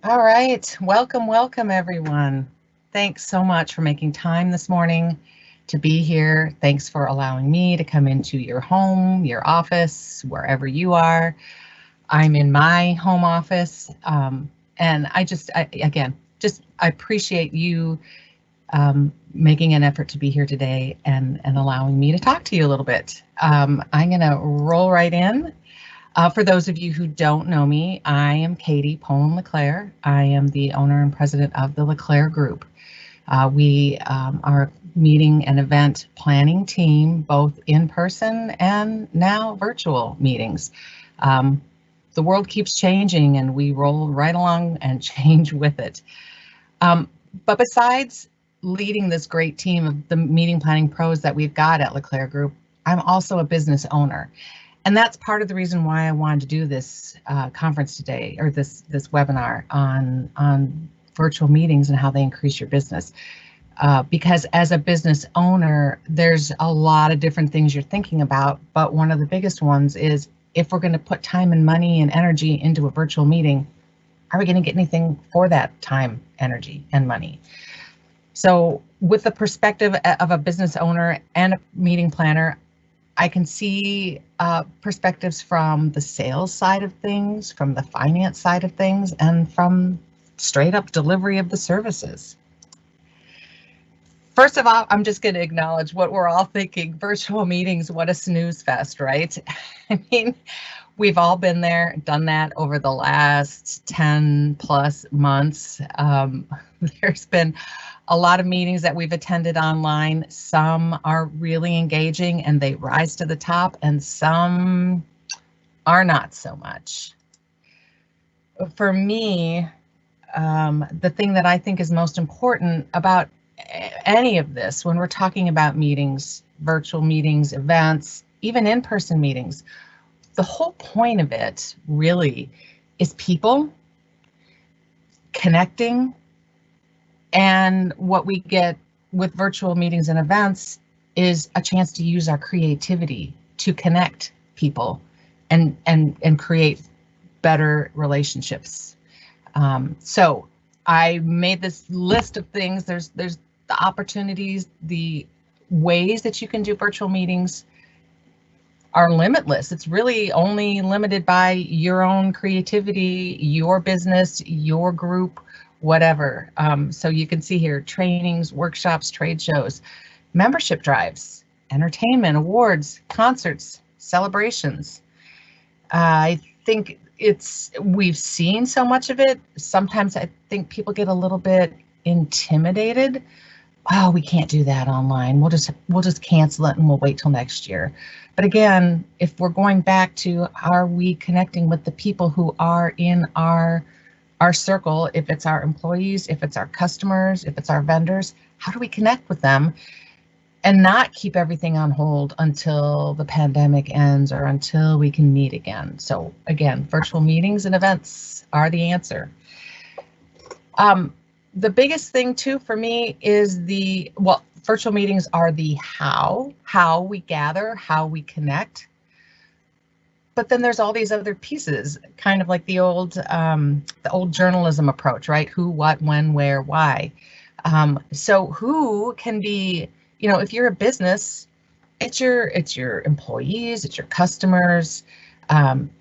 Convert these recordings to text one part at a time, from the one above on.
All right, welcome everyone. Thanks so much for making time this morning to be here. Thanks for allowing me to come into your home, your office, wherever you are. I'm in my home office, and I appreciate you making an effort to be here today and allowing me to talk to you a little bit. I'm gonna roll right in. For those of you who don't know me, I am Katie Poland LaClare. I am the owner and president of the LaClare Group. We are a meeting and event planning team, both in person and now virtual meetings. Um, the world keeps changing and we roll right along and change with it. But besides leading this great team of the meeting planning pros that we've got at LaClare Group, I'm also a business owner. And that's part of the reason why I wanted to do this conference today, or this webinar on virtual meetings and how they increase your business. Because as a business owner, there's a lot of different things you're thinking about, but one of the biggest ones is, if we're going to put time and money and energy into a virtual meeting, are we going to get anything for that time, energy, and money? So with the perspective of a business owner and a meeting planner, I can see perspectives from the sales side of things, from the finance side of things, and from straight up delivery of the services. First of all, I'm just going to acknowledge what we're all thinking. Virtual meetings, what a snooze fest, right? I mean, we've all been there, done that over the last 10 plus months. There's been a lot of meetings that we've attended online. Some are really engaging and they rise to the top, and some are not so much. For me, the thing that I think is most important about any of this, when we're talking about meetings, virtual meetings, events, even in-person meetings, the whole point of it really is people connecting. And what we get with virtual meetings and events is a chance to use our creativity to connect people and create better relationships. So I made this list of things. There's the opportunities, the ways that you can do virtual meetings are limitless. It's really only limited by your own creativity, your business, your group, whatever. So you can see here, trainings, workshops, trade shows, membership drives, entertainment, awards, concerts, celebrations. I think we've seen so much of it. Sometimes I think people get a little bit intimidated. Oh, we can't do that online. We'll just cancel it and we'll wait till next year. But again, if we're going back to, are we connecting with the people who are in our circle? If it's our employees, if it's our customers, if it's our vendors, how do we connect with them and not keep everything on hold until the pandemic ends or until we can meet again? So again, virtual meetings and events are the answer. The biggest thing too for me is virtual meetings are the how we gather, how we connect. But then there's all these other pieces, kind of like the old journalism approach, right? Who, what, when, where, why. So who can be, if you're a business, it's your employees, it's your customers.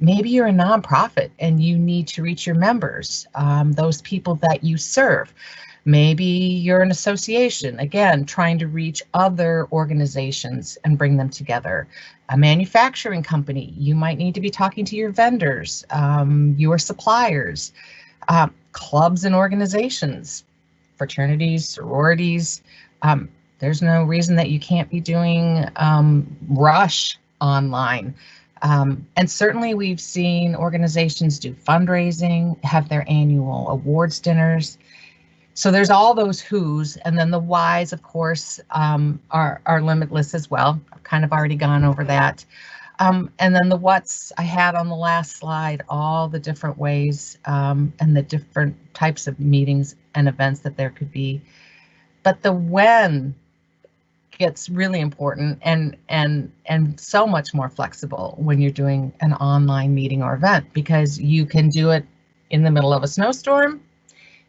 Maybe you're a nonprofit and you need to reach your members, those people that you serve. Maybe you're an association, again, trying to reach other organizations and bring them together. A manufacturing company, you might need to be talking to your vendors, your suppliers, clubs and organizations, fraternities, sororities. There's no reason that you can't be doing Rush online. And certainly we've seen organizations do fundraising, have their annual awards dinners. So there's all those who's, and then the whys, of course, are limitless as well. I've kind of already gone over that. And then the what's I had on the last slide, all the different ways and the different types of meetings and events that there could be. But the when gets really important and so much more flexible when you're doing an online meeting or event, because you can do it in the middle of a snowstorm,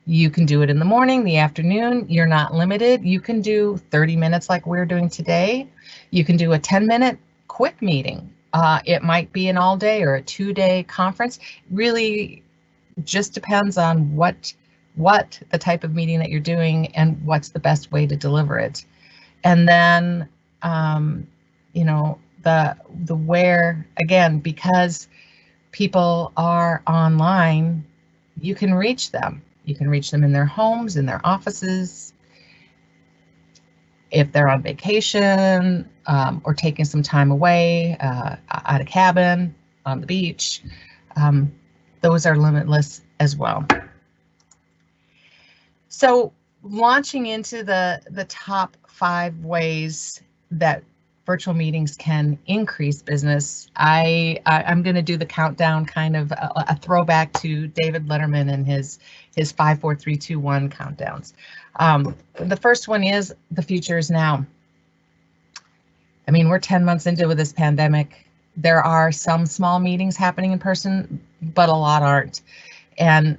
You can do it in the morning, the afternoon. You're not limited. You can do 30 minutes like we're doing today. You can do a 10-minute quick meeting. It might be an all-day or a 2-day conference. Really just depends on what the type of meeting that you're doing and what's the best way to deliver it. And then, the where, again, because people are online, you can reach them. You can reach them in their homes, in their offices, if they're on vacation, or taking some time away, at a cabin, on the beach. Those are limitless as well. So launching into the top 5 ways that virtual meetings can increase business, I'm going to do the countdown, kind of a throwback to David Letterman and his 5, 4, 3, 2, 1 countdowns. The first one is the future is now. I mean, we're 10 months into this pandemic. There are some small meetings happening in person, but a lot aren't. And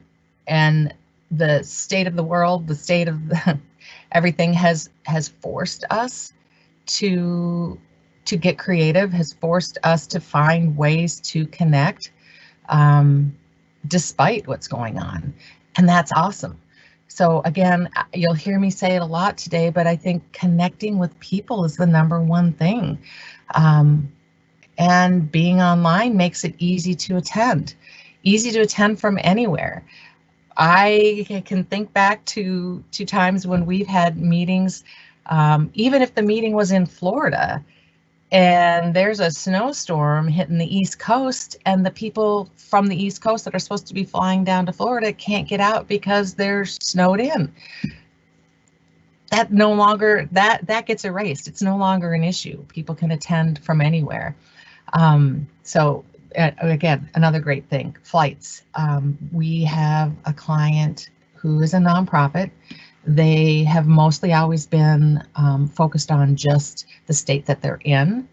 the state of the world, the state of everything has forced us to get creative, has forced us to find ways to connect, despite what's going on. And that's awesome. So again, you'll hear me say it a lot today, but I think connecting with people is the number one thing. And being online makes it easy to attend from anywhere. I can think back to times when we've had meetings, even if the meeting was in Florida and there's a snowstorm hitting the East Coast and the people from the East Coast that are supposed to be flying down to Florida can't get out because they're snowed in. That no longer, that gets erased. It's no longer an issue. People can attend from anywhere. So again, another great thing, flights. We have a client who is a nonprofit. They have mostly always been focused on just the state that they're in.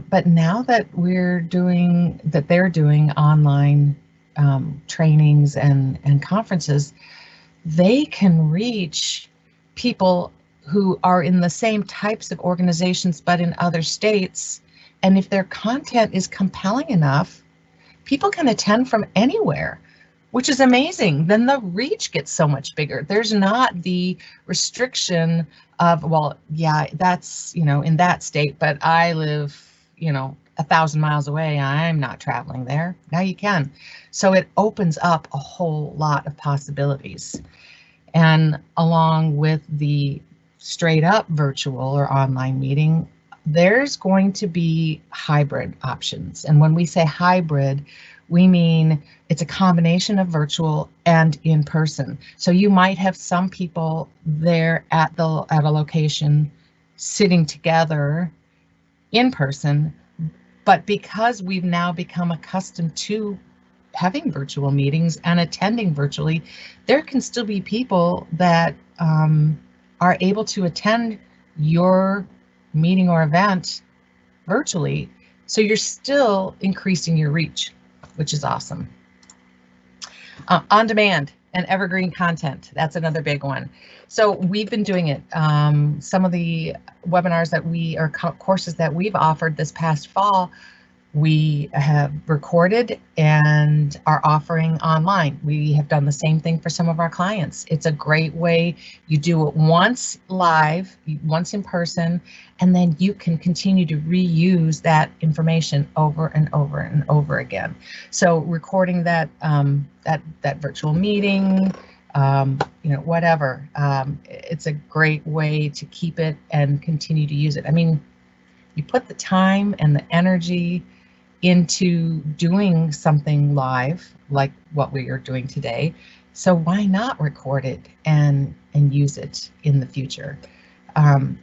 But now that they're doing online trainings and conferences, they can reach people who are in the same types of organizations but in other states. And if their content is compelling enough, people can attend from anywhere, which is amazing. Then the reach gets so much bigger. There's not the restriction of, well, yeah, that's, in that state, but I live, 1,000 miles away. I'm not traveling there. Now you can. So it opens up a whole lot of possibilities. And along with the straight up virtual or online meeting, there's going to be hybrid options. And when we say hybrid, we mean it's a combination of virtual and in person. So you might have some people there at a location sitting together in person, but because we've now become accustomed to having virtual meetings and attending virtually, there can still be people that are able to attend your meeting or event virtually. So you're still increasing your reach, which is awesome. On demand and evergreen content, that's another big one. So we've been doing it. Some of the webinars or courses that we've offered this past fall, we have recorded and are offering online. We have done the same thing for some of our clients. It's a great way. You do it once live, once in person, and then you can continue to reuse that information over and over and over again. So recording that that virtual meeting, whatever. It's a great way to keep it and continue to use it. I mean, you put the time and the energy into doing something live like what we are doing today. So why not record it and use it in the future?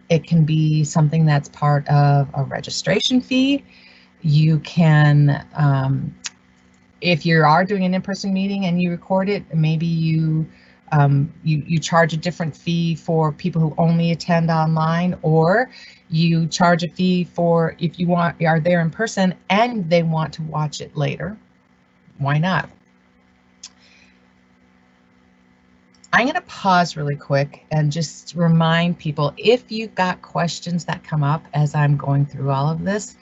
It can be something that's part of a registration fee. You can, if you are doing an in-person meeting and you record it, maybe you charge a different fee for people who only attend online, or you charge a fee for if you are there in person and they want to watch it later. Why not? I'm going to pause really quick and just remind people, if you've got questions that come up as I'm going through all of this,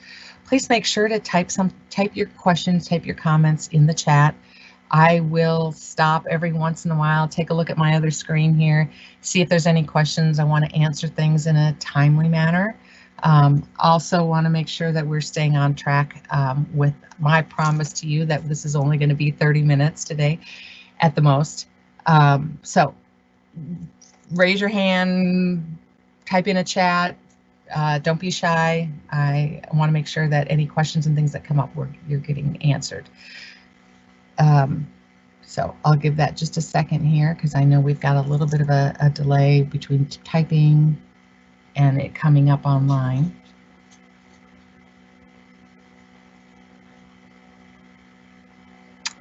please make sure to type your questions, type your comments in the chat. I will stop every once in a while, take a look at my other screen here, see if there's any questions. I want to answer things in a timely manner. Also want to make sure that we're staying on track with my promise to you that this is only going to be 30 minutes today at the most. So raise your hand, type in a chat. Don't be shy. I want to make sure that any questions and things that come up, you're getting answered. So I'll give that just a second here because I know we've got a little bit of a delay between typing and it coming up online.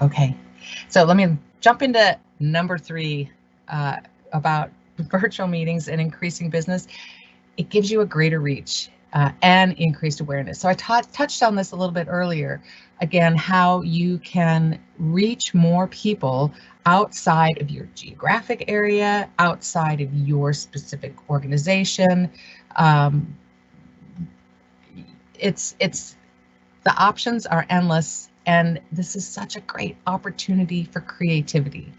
Okay, so let me jump into number 3 about virtual meetings and increasing business. It gives you a greater reach and increased awareness. So I touched on this a little bit earlier. Again, how you can reach more people outside of your geographic area, outside of your specific organization. It's the options are endless, and this is such a great opportunity for creativity.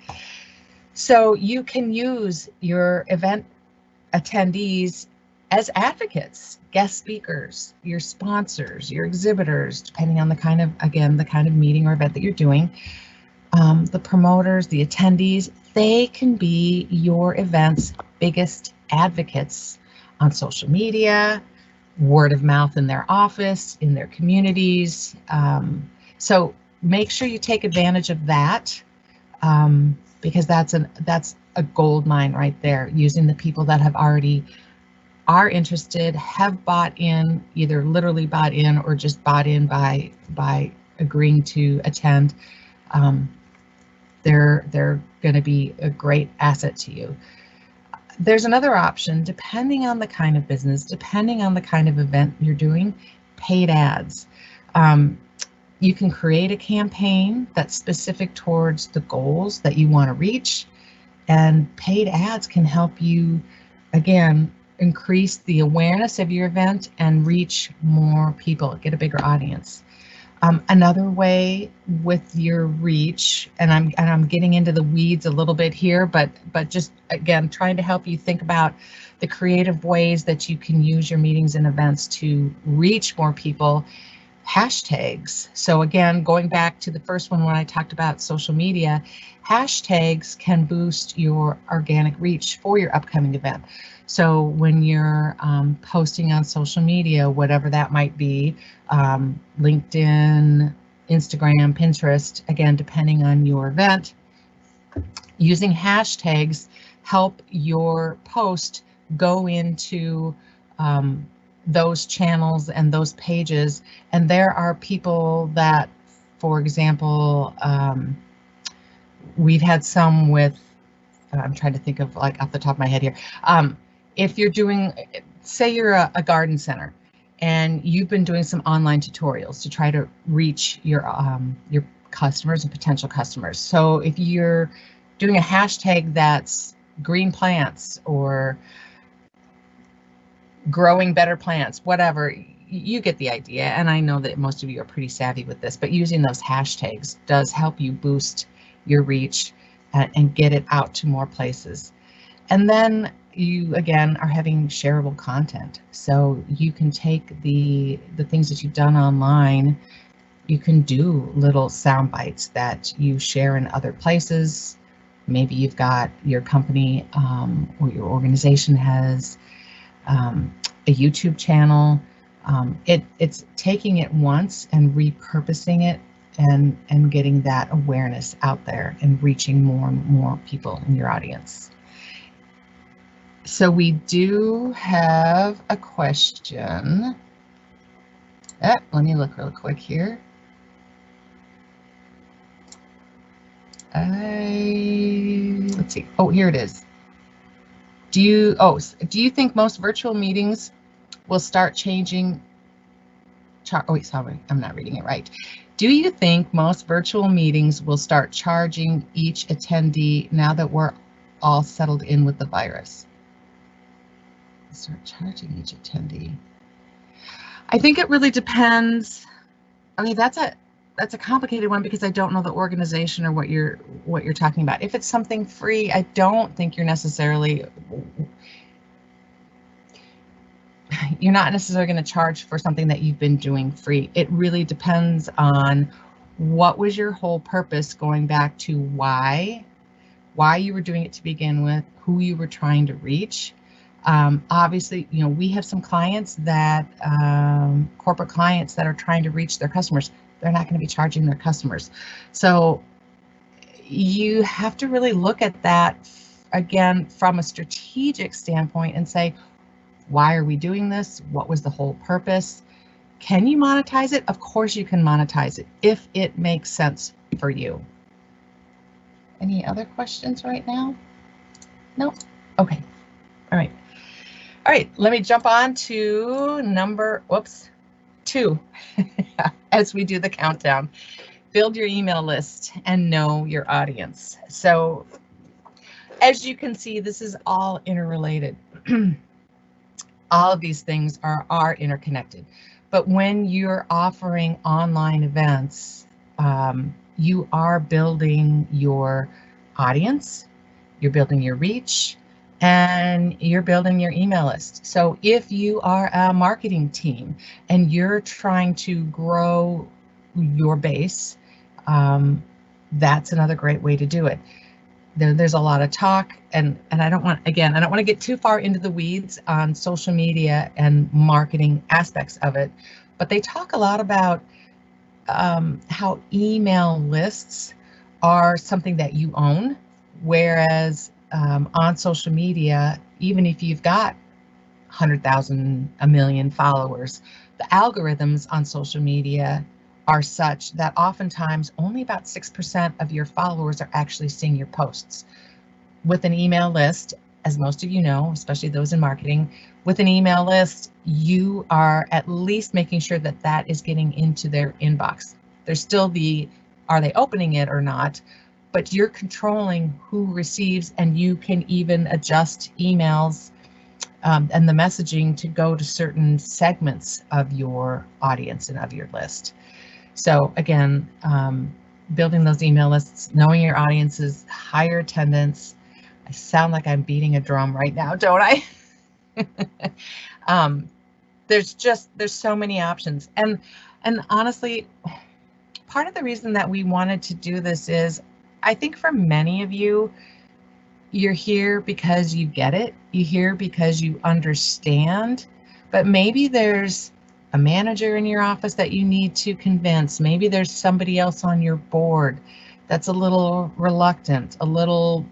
So you can use your event attendees as advocates, guest speakers, your sponsors, your exhibitors, depending on the kind of meeting or event that you're doing. The promoters, the attendees, they can be your event's biggest advocates on social media, word of mouth in their office, in their communities. So make sure you take advantage of that because that's a gold mine right there, using the people that have already are interested, have bought in, either literally bought in or just bought in by agreeing to attend. They're going to be a great asset to you. There's another option, depending on the kind of business, depending on the kind of event you're doing, paid ads. You can create a campaign that's specific towards the goals that you want to reach, and paid ads can help you, again, increase the awareness of your event and reach more people, get a bigger audience. Another way with your reach, and I'm getting into the weeds a little bit here, but just again trying to help you think about the creative ways that you can use your meetings and events to reach more people. Hashtags. So again, going back to the first one when I talked about social media, hashtags can boost your organic reach for your upcoming event. So when you're posting on social media, whatever that might be, LinkedIn, Instagram, Pinterest, again, depending on your event, using hashtags help your post go into those channels and those pages. And there are people that, for example, we've had some with, I'm trying to think of like off the top of my head here. If you're doing, say you're a garden center and you've been doing some online tutorials to try to reach your customers and potential customers. So if you're doing a hashtag that's green plants or growing better plants, whatever, you get the idea. And I know that most of you are pretty savvy with this, but using those hashtags does help you boost your reach and get it out to more places. And then you, again, are having shareable content. So you can take the things that you've done online, you can do little sound bites that you share in other places. Maybe you've got your company or your organization has a YouTube channel. It's taking it once and repurposing it and getting that awareness out there and reaching more and more people in your audience. So we do have a question. Let me look real quick here. Let's see. Oh, here it is. Do you think most virtual meetings will start changing? Oh, wait, sorry, I'm not reading it right. Do you think most virtual meetings will start charging each attendee now that we're all settled in with the virus. Start charging each attendee. I think it really depends. I mean, that's a complicated one because I don't know the organization or what you're talking about. If it's something free, I don't think you're not necessarily going to charge for something that you've been doing free. It really depends on what was your whole purpose, going back to why you were doing it to begin with, who you were trying to reach. Obviously, we have some clients that, corporate clients that are trying to reach their customers. They're not going to be charging their customers. So you have to really look at that, again, from a strategic standpoint and say, why are we doing this? What was the whole purpose? Can you monetize it? Of course you can monetize it if it makes sense for you. Any other questions right now? Nope. Okay. All right. All right, let me jump on to number 2 as we do the countdown. Build your email list and know your audience. So as you can see, this is all interrelated. All of these things are interconnected. But when you're offering online events, you are building your audience, you're building your reach, and you're building your email list. So if you are a marketing team and you're trying to grow your base, that's another great way to do it. There's a lot of talk, and I don't want to get too far into the weeds on social media and marketing aspects of it, but they talk a lot about how email lists are something that you own, whereas on social media, even if you've got 100,000, 1 million followers, the algorithms on social media are such that oftentimes only about 6% of your followers are actually seeing your posts. With an email list, as most of you know, especially those in marketing, with an email list, you are at least making sure that that is getting into their inbox. There's still are they opening it or not, but you're controlling who receives, and you can even adjust emails and the messaging to go to certain segments of your audience and of your list. So again, building those email lists, knowing your audiences, higher attendance. I sound like I'm beating a drum right now, don't I? There's so many options. And honestly, part of the reason that we wanted to do this is, I think for many of you, you're here because you get it. You're here because you understand, but maybe there's a manager in your office that you need to convince. Maybe there's somebody else on your board that's a little reluctant, a little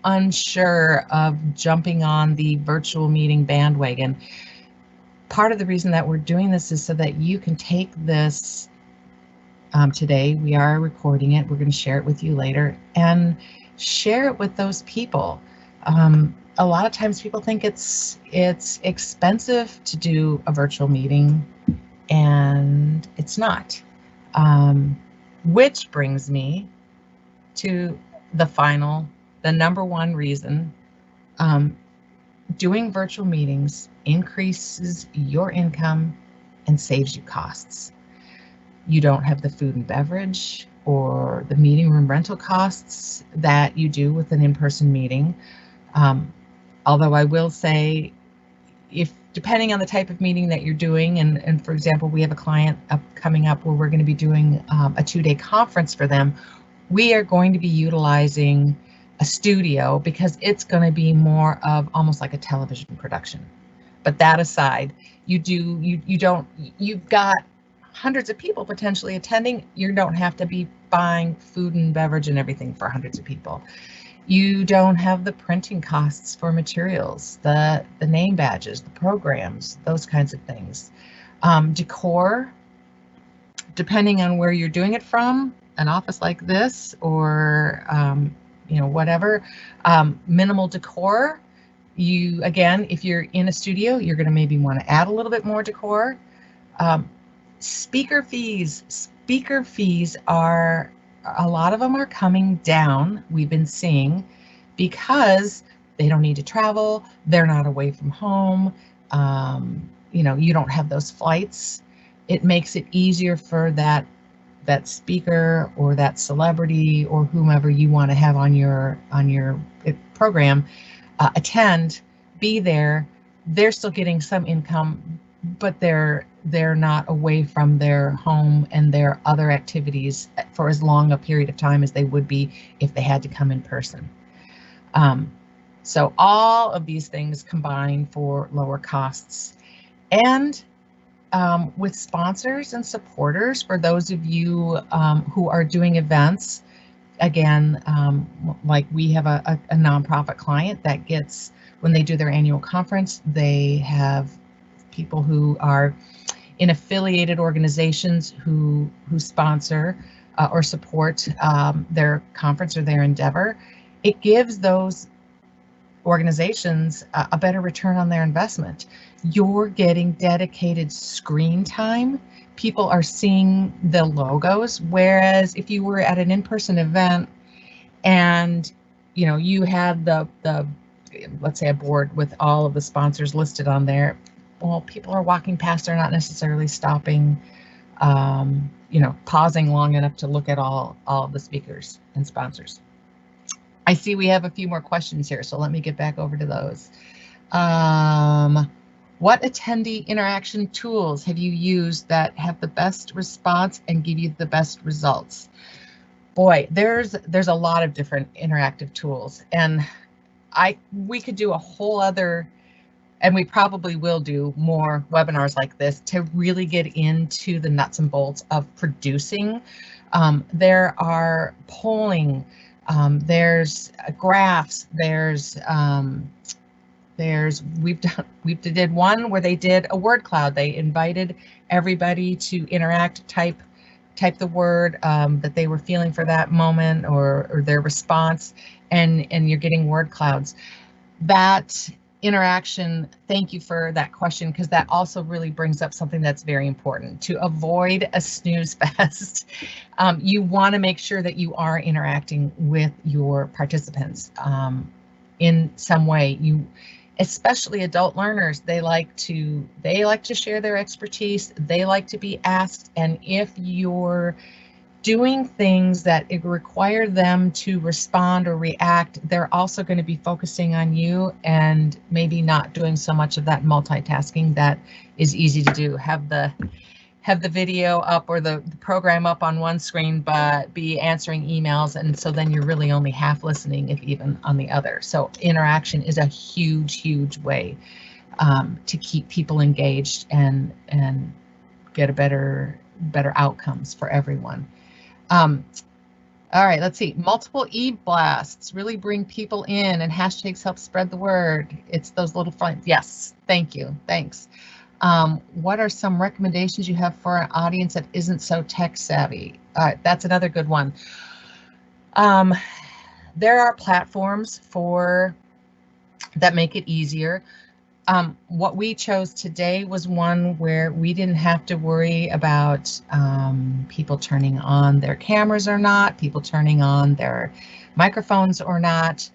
unsure of jumping on the virtual meeting bandwagon. Part of the reason that we're doing this is so that you can take this today. We are recording it. We're going to share it with you later and share it with those people. A lot of times people think it's expensive to do a virtual meeting, and it's not. Which brings me to the number one reason. Doing virtual meetings increases your income and saves you costs. You don't have the food and beverage or the meeting room rental costs that you do with an in-person meeting. Although I will say, if depending on the type of meeting that you're doing, and for example, we have a client coming up where we're going to be doing a 2-day conference for them, we are going to be utilizing a studio because it's going to be more of almost like a television production. But that aside, you've got hundreds of people potentially attending. You don't have to be buying food and beverage and everything for hundreds of people. You don't have the printing costs for materials, the name badges, the programs, those kinds of things. Decor, depending on where you're doing it from, an office like this or whatever, minimal decor. Again, if you're in a studio, you're going to maybe want to add a little bit more decor. Speaker fees are, a lot of them are coming down. We've been seeing because they don't need to travel, they're not away from home, you don't have those flights. It makes it easier for that speaker or that celebrity or whomever you want to have on your program attend, be there. They're still getting some income, but they're not away from their home and their other activities for as long a period of time as they would be if they had to come in person. So all of these things combine for lower costs. And with sponsors and supporters, for those of you who are doing events, again, like we have a nonprofit client that gets, when they do their annual conference, they have people who are in affiliated organizations who sponsor or support their conference or their endeavor. It gives those organizations a better return on their investment. You're getting dedicated screen time. People are seeing the logos, whereas if you were at an in-person event and you had the let's say a board with all of the sponsors listed on there, well, people are walking past, they're not necessarily stopping, pausing long enough to look at all of the speakers and sponsors. I see we have a few more questions here, so let me get back over to those. What attendee interaction tools have you used that have the best response and give you the best results? Boy, there's a lot of different interactive tools, and we could do a whole other, and we probably will do more webinars like this to really get into the nuts and bolts of producing. There are polling, there's graphs, we did one where they did a word cloud. They invited everybody to interact, type the word that they were feeling for that moment or their response, and you're getting word clouds. That interaction, thank you for that question, because that also really brings up something that's very important. To avoid a snooze fest, you want to make sure that you are interacting with your participants in some way. Especially adult learners, they like to share their expertise, they like to be asked, and if you're doing things that require them to respond or react, they're also going to be focusing on you and maybe not doing so much of that multitasking that is easy to do. Have the video up or the program up on one screen, but be answering emails, and so then you're really only half listening, if even, on the other. So interaction is a huge way to keep people engaged and get a better outcomes for everyone. All right, let's see. Multiple e-blasts really bring people in, and hashtags help spread the word. It's those little fronts. Yes, thank you. Thanks. What are some recommendations you have for an audience that isn't so tech savvy? That's another good one. There are platforms that make it easier. What we chose today was one where we didn't have to worry about people turning on their cameras or not, people turning on their microphones or not.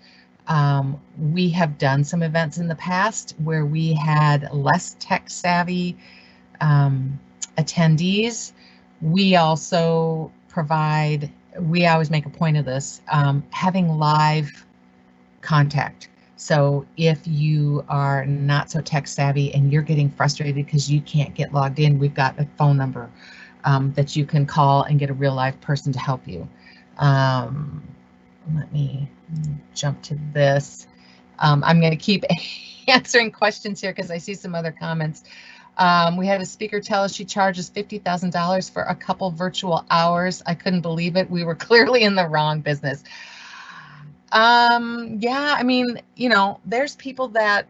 We have done some events in the past where we had less tech savvy attendees. We also provide, we always make a point of this, having live contact. So if you are not so tech savvy and you're getting frustrated because you can't get logged in, we've got a phone number that you can call and get a real live person to help you. Let me jump to this. I'm going to keep answering questions here because I see some other comments. We had a speaker tell us she charges $50,000 for a couple virtual hours. I couldn't believe it. We were clearly in the wrong business. Yeah, I mean, there's people that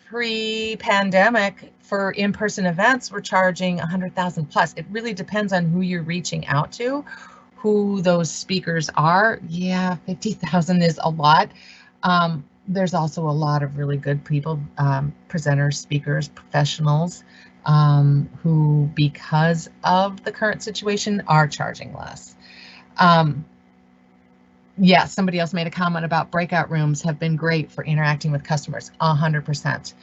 pre-pandemic for in-person events were charging 100,000 plus. It really depends on who you're reaching out to, who those speakers are. Yeah, 50,000 is a lot. There's also a lot of really good people, presenters, speakers, professionals, who, because of the current situation, are charging less. Yeah, somebody else made a comment about breakout rooms have been great for interacting with customers. 100%.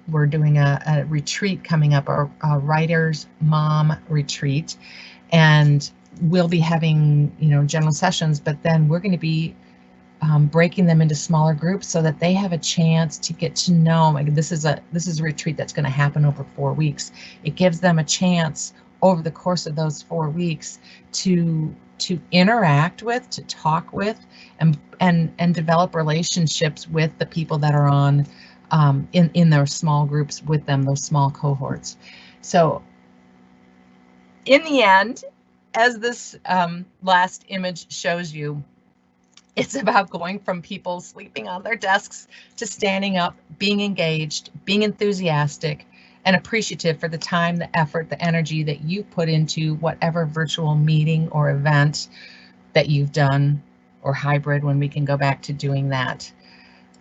We're doing a retreat coming up, a writer's mom retreat, and we'll be having, general sessions, but then we're going to be breaking them into smaller groups so that they have a chance to get to know. Like, this is a retreat that's going to happen over 4 weeks. It gives them a chance over the course of those 4 weeks to interact with, to talk with, and develop relationships with the people that are on in their small groups with them, those small cohorts. So in the end, as this last image shows you, it's about going from people sleeping on their desks to standing up, being engaged, being enthusiastic, and appreciative for the time, the effort, the energy that you put into whatever virtual meeting or event that you've done, or hybrid when we can go back to doing that.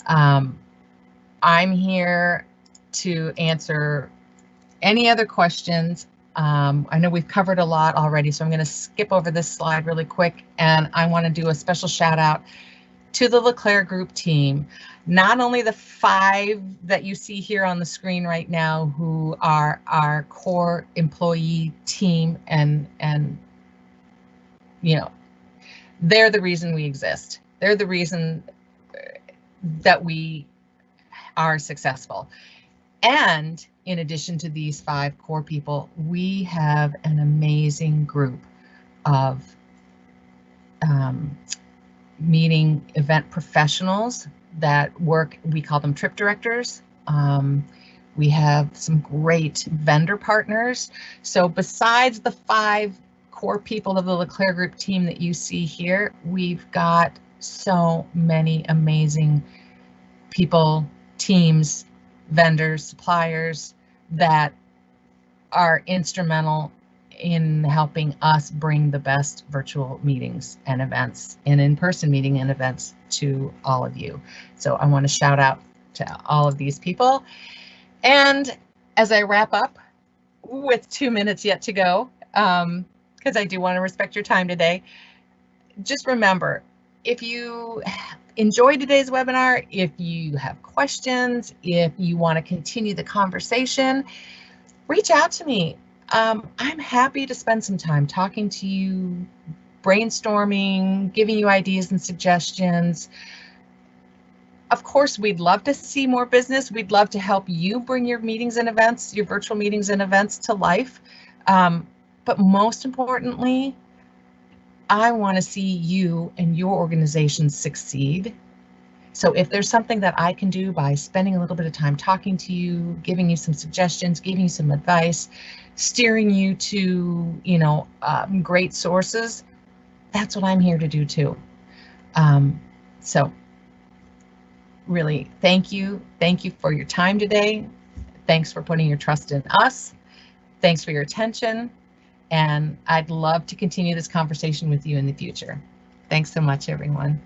I'm here to answer any other questions. I know we've covered a lot already, so I'm going to skip over this slide really quick, and I want to do a special shout out to the LaClare Group team. Not only the 5 that you see here on the screen right now, who are our core employee team, and they're the reason we exist. They're the reason that we are successful. And in addition to these 5 core people, we have an amazing group of meeting event professionals that work. We call them trip directors. We have some great vendor partners. So besides the 5 core people of the LaClare Group team that you see here, we've got so many amazing people, teams, vendors, suppliers that are instrumental in helping us bring the best virtual meetings and events and in-person meeting and events to all of you. So I want to shout out to all of these people. And as I wrap up with 2 minutes yet to go, because I do want to respect your time today, just remember, if you enjoyed today's webinar, if you have questions, if you want to continue the conversation, reach out to me. I'm happy to spend some time talking to you, brainstorming, giving you ideas and suggestions. Of course, we'd love to see more business. We'd love to help you bring your meetings and events, your virtual meetings and events to life. But most importantly, I want to see you and your organization succeed. So if there's something that I can do by spending a little bit of time talking to you, giving you some suggestions, giving you some advice, steering you to, great sources, that's what I'm here to do too. So really, thank you. Thank you for your time today. Thanks for putting your trust in us. Thanks for your attention. And I'd love to continue this conversation with you in the future. Thanks so much, everyone.